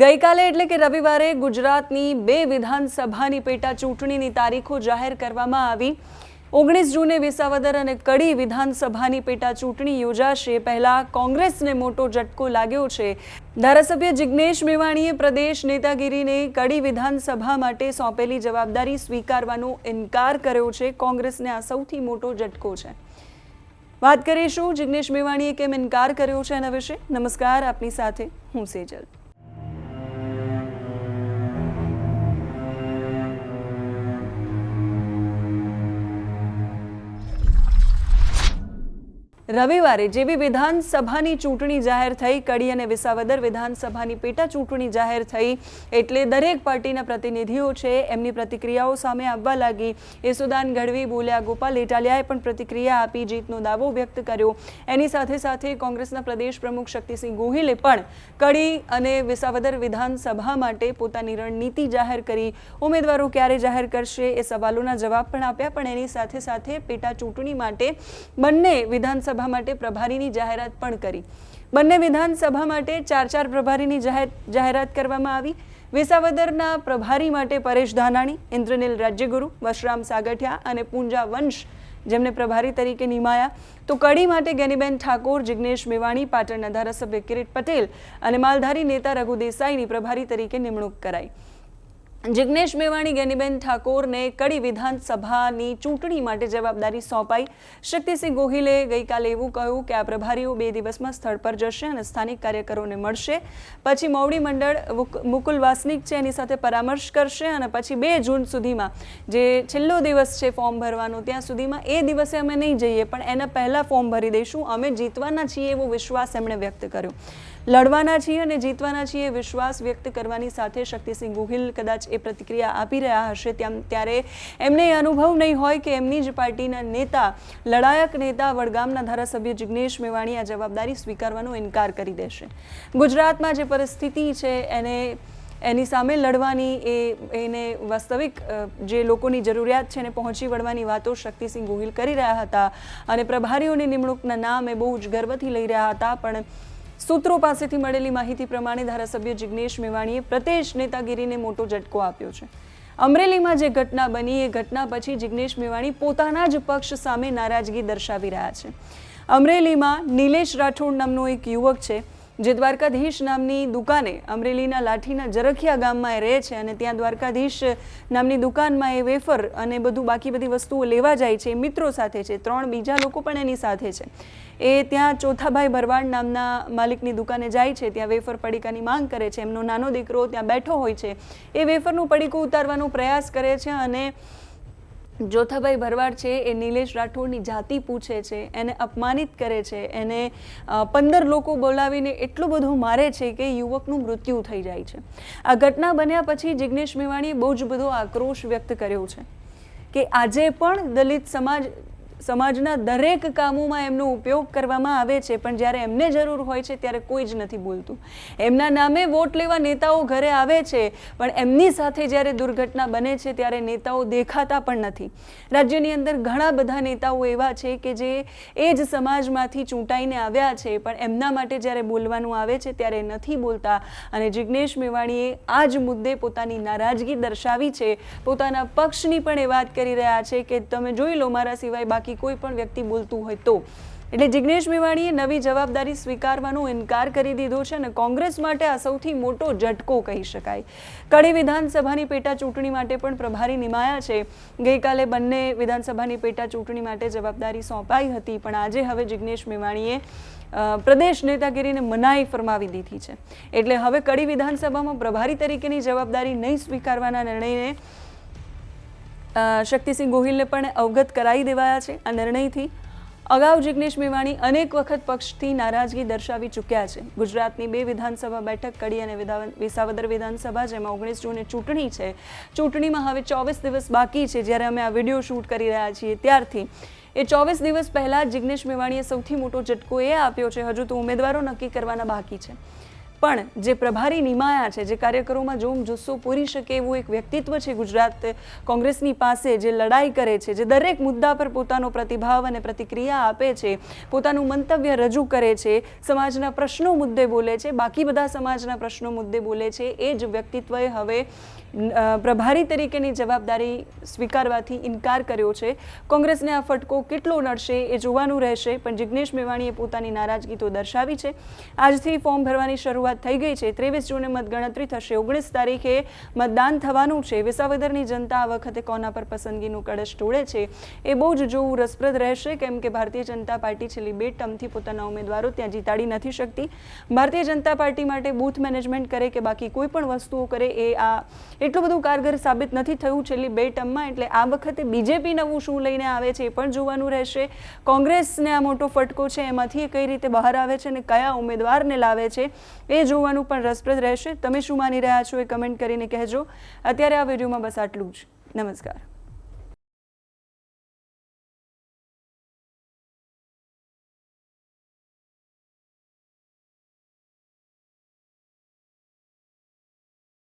ગઈકાલે એટલે કે રવિવારે ગુજરાતની 2 વિધાનસભાની પેટા ચૂંટણીની તારીખો જાહેર કરવામાં આવી। 19 જૂને વિસાવદર અને કડી વિધાનસભાની પેટા ચૂંટણી યોજાશે। પહેલા કોંગ્રેસને મોટો ઝટકો લાગ્યો છે। ધારાસભ્ય જિગ્નેશ મેવાણીએ પ્રદેશ નેતાગીરીને કડી વિધાનસભા માટે સોંપેલી જવાબદારી સ્વીકારવાનો ઇનકાર કર્યો છે। કોંગ્રેસને આ સૌથી મોટો ઝટકો છે। વાત કરીશું જિગ્નેશ મેવાણીએ કેમ ઇનકાર કર્યો છે એના વિશે। નમસ્કાર, આપની સાથે હું સેજલ। રવિવારે જેવી વિધાનસભાની ચૂંટણી જાહેર થઈ, કડી અને વિસાવદર વિધાનસભાની પેટા ચૂંટણી જાહેર થઈ એટલે દરેક પાર્ટીના પ્રતિનિધિઓ છે એમની પ્રતિક્રિયાઓ સામે આવવા લાગી। યશોદાન ગઢવી બોલ્યા, ગોપાલ ઇટાલિયાએ પણ પ્રતિક્રિયા આપી, જીતનો દાવો વ્યક્ત કર્યો। એની સાથે સાથે કોંગ્રેસના પ્રદેશ પ્રમુખ શક્તિસિંહ ગોહિલે પણ કડી અને વિસાવદર વિધાનસભા માટે પોતાની રણનીતિ જાહેર કરી। ઉમેદવારો ક્યારે જાહેર કરશે એ સવાલોના જવાબ પણ આપ્યા, પણ એની સાથે સાથે પેટા ચૂંટણી માટે બંને વિધાનસભા માટે પ્રભારીની જાહેરાત પણ કરી। બંને વિધાનસભા માટે 4 પ્રભારીની જાહેરાત કરવામાં આવી। વિસાવદરના પ્રભારી માટે પરેશ ધાનાણી, ઇન્દ્રનીલ રાજ્યગુરુ, વશરામ સાગઠિયા અને પૂંજા વંશ જેમને પ્રભારી તરીકે નિમાયા। તો કડી માટે ગેનીબેન ઠાકોર, જિગ્નેશ મેવાણી, પાટણના ધારાસભ્ય કિરીટ પટેલ અને માલધારી નેતા રઘુ દેસાઈની પ્રભારી તરીકે નિમણૂક કરાઈ। જિગ્નેશ મેવાણી, ગેનીબેન ઠાકોરને કડી વિધાનસભાની ચૂંટણી માટે જવાબદારી સોંપાઈ। શક્તિસિંહ ગોહિલે ગઈકાલે એવું કહ્યું કે આ પ્રભારીઓ 2 દિવસમાં સ્થળ પર જશે અને સ્થાનિક કાર્યકરોને મળશે, પછી મોવડી મંડળ મુકુલ વાસનિક છે એની સાથે પરામર્શ કરશે અને પછી 2 જૂન સુધીમાં જે છેલ્લો દિવસ છે ફોર્મ ભરવાનો, ત્યાં સુધીમાં એ દિવસે અમે નહીં જઈએ પણ એના પહેલાં ફોર્મ ભરી દઈશું। અમે જીતવાના છીએ એવો વિશ્વાસ એમણે વ્યક્ત કર્યો। લડવાના છીએ અને જીતવાના છીએ વિશ્વાસ વ્યક્ત કરવાની સાથે શક્તિસિંહ ગોહિલ કદાચ એ પ્રતિક્રિયા આપી રહ્યા હશે ત્યારે એમને એ અનુભવ નહીં હોય કે એમની જ પાર્ટીના નેતા, લડાયક નેતા, વડગામના ધારાસભ્ય જિગ્નેશ મેવાણી આ જવાબદારી સ્વીકારવાનો ઇનકાર કરી દેશે। ગુજરાતમાં જે પરિસ્થિતિ છે એની સામે લડવાની એને વાસ્તવિક જે લોકોની જરૂરિયાત છે એને પહોંચી વળવાની વાતો શક્તિસિંહ ગોહિલ કરી રહ્યા હતા અને પ્રભારીઓની નિમણૂકના નામ એ બહુ જ ગર્વથી લઈ રહ્યા હતા। પણ સૂત્રો પાસેથી મળેલી માહિતી પ્રમાણે ધારાસભ્ય જિગ્નેશ મેવાણીએ પ્રદેશ નેતાગીરીને મોટો ઝટકો આપ્યો છે। અમરેલીમાં જે ઘટના બની એ ઘટના પછી જિગ્નેશ મેવાણી પોતાના જ પક્ષ સામે નારાજગી દર્શાવી રહ્યા છે। અમરેલીમાં નિલેશ રાઠોડ નામનો એક યુવક છે જે દ્વારકાધીશ નામની દુકાને, અમરેલીના લાઠીના જરખિયા ગામમાં એ રહે છે અને ત્યાં દ્વારકાધીશ નામની દુકાનમાં એ વેફર અને બાકી બધી વસ્તુઓ લેવા જાય છે। મિત્રો સાથે છે, 3 બીજા લોકો પણ એની સાથે છે। એ ત્યાં ચોથાભાઈ ભરવાડ નામના માલિકની દુકાને જાય છે, ત્યાં વેફર પડીકાની માંગ કરે છે। એમનો નાનો દીકરો ત્યાં બેઠો હોય છે, એ વેફરનું પડીકું ઉતારવાનો પ્રયાસ કરે છે અને ચોથાભાઈ ભરવાડ છે એ નિલેશ રાઠોડની જાતિ પૂછે છે, એને અપમાનિત કરે છે, એને 15 લોકો બોલાવીને એટલું બધું મારે છે કે યુવકનું મૃત્યુ થઈ જાય છે। આ ઘટના બન્યા પછી જિગ્નેશ મેવાણીએ બહુ જ બધો આક્રોશ વ્યક્ત કર્યો છે કે આજે પણ દલિત સમાજના દરેક કામોમાં એમનો ઉપયોગ કરવામાં આવે છે, પણ જ્યારે એમને જરૂર હોય છે ત્યારે કોઈ જ નથી બોલતું। એમના નામે વોટ લેવા નેતાઓ ઘરે આવે છે, પણ એમની સાથે જ્યારે દુર્ઘટના બને છે ત્યારે નેતાઓ દેખાતા પણ નથી। રાજ્યની અંદર ઘણા બધા નેતાઓ એવા છે કે જે એ જ સમાજમાંથી ચૂંટાઈને આવ્યા છે, પણ એમના માટે જ્યારે બોલવાનું આવે છે ત્યારે નથી બોલતા અને જિગ્નેશ મેવાણીએ આ જ મુદ્દે પોતાની નારાજગી દર્શાવી છે। પોતાના પક્ષની પણ એ વાત કરી રહ્યા છે કે તમે જોઈ લો, મારા સિવાય બાકી કોઈ પણ વ્યક્તિ બોલતું હોય તો। એટલે જિગ્નેશ મેવાણીએ નવી જવાબદારી સ્વીકારવાનો ઇનકાર કરી દીધો છે અને કોંગ્રેસ માટે આ સૌથી મોટો ઝટકો કહી શકાય। કડી વિધાનસભાની પેટા ચૂંટણી માટે પણ પ્રભારી નિમાયા છે। ગઈકાલે બંને વિધાનસભાની પેટા ચૂંટણી માટે જવાબદારી સોંપાઈ હતી, પણ આજે હવે જિગ્નેશ મેવાણીએ પ્રદેશ નેતાગીરીને મનાઈ ફરમાવી દીધી છે। એટલે હવે કડી વિધાનસભામાં પ્રભારી તરીકેની જવાબદારી નહીં સ્વીકારવાના નિર્ણયને શક્તિસિંહ ગોહિલને પણ અવગત કરાવી દેવાયા છે। આ નિર્ણયથી અગાઉ જિગ્નેશ મેવાણી અનેક વખત પક્ષથી નારાજગી દર્શાવી ચૂક્યા છે। ગુજરાતની 2 વિધાનસભા બેઠક, કડી અને વિસાવદર વિધાનસભા, જેમાં 19 જૂને ચૂંટણી છે। ચૂંટણીમાં હવે 24 દિવસ બાકી છે। જ્યારે અમે આ વિડીયો શૂટ કરી રહ્યા છીએ ત્યારથી એ 24 દિવસ પહેલાં જિગ્નેશ મેવાણીએ સૌથી મોટો ઝટકો એ આપ્યો છે। હજુ તો ઉમેદવારો નક્કી કરવાના બાકી છે, પણ જે પ્રભારી નિમાયા છે, જે કાર્યકરોમાં જોમ જુસ્સો પૂરી શકે એવું એક વ્યક્તિત્વ છે ગુજરાત કોંગ્રેસની પાસે, જે લડાઈ કરે છે, જે દરેક મુદ્દા પર પોતાનો પ્રતિભાવ અને પ્રતિક્રિયા આપે છે, પોતાનું મંતવ્ય રજૂ કરે છે, સમાજના પ્રશ્નો મુદ્દે બોલે છે, બાકી બધા સમાજના પ્રશ્નો મુદ્દે બોલે છે, એ જ વ્યક્તિત્વએ હવે પ્રભારી તરીકેની જવાબદારી સ્વીકારવાથી ઇનકાર કર્યો છે. કોંગ્રેસને આ ફટકો કેટલો નડશે એ જોવાનું રહેશે, પણ જિગ્નેશ મેવાણીએ પોતાની નારાજગી તો દર્શાવી છે. આજથી ફોર્મ ભરવાની શરૂઆત થઈ ગઈ છે. 23 જૂને મતગણતરી થશે. 19 તારીખે મતદાન થવાનું છે. વિસાવદરની જનતા આ વખતે કોના પર પસંદગીનું કળશ ઢોળે છે એ બહુ જ જોવું રસપ્રદ રહેશે, કેમ કે ભારતીય જનતા પાર્ટી છેલ્લી 2 ટર્મથી પોતાના ઉમેદવારો ત્યાં જીતાડી નથી શકતી. ભારતીય જનતા પાર્ટી માટે બૂથ મેનેજમેન્ટ કરે કે બાકી કોઈ પણ વસ્તુઓ કરે એ આ એટલું બધું કારગર સાબિત નથી થયું છેલ્લી 2 ટર્મમાં. એટલે આ વખતે બીજેપી નવું શું લઈને આવે છે એ પણ જોવાનું રહેશે. કોંગ્રેસને આ મોટો ફટકો છે, એમાંથી કઈ રીતે બહાર આવે છે અને કયા ઉમેદવારને લાવે છે એ જોવાનું પણ રસપ્રદ રહેશે. તમે શું માની રહ્યા છો એ કમેન્ટ કરીને કહેજો. અત્યારે આ વિડીયોમાં બસ આટલું જ. નમસ્કાર.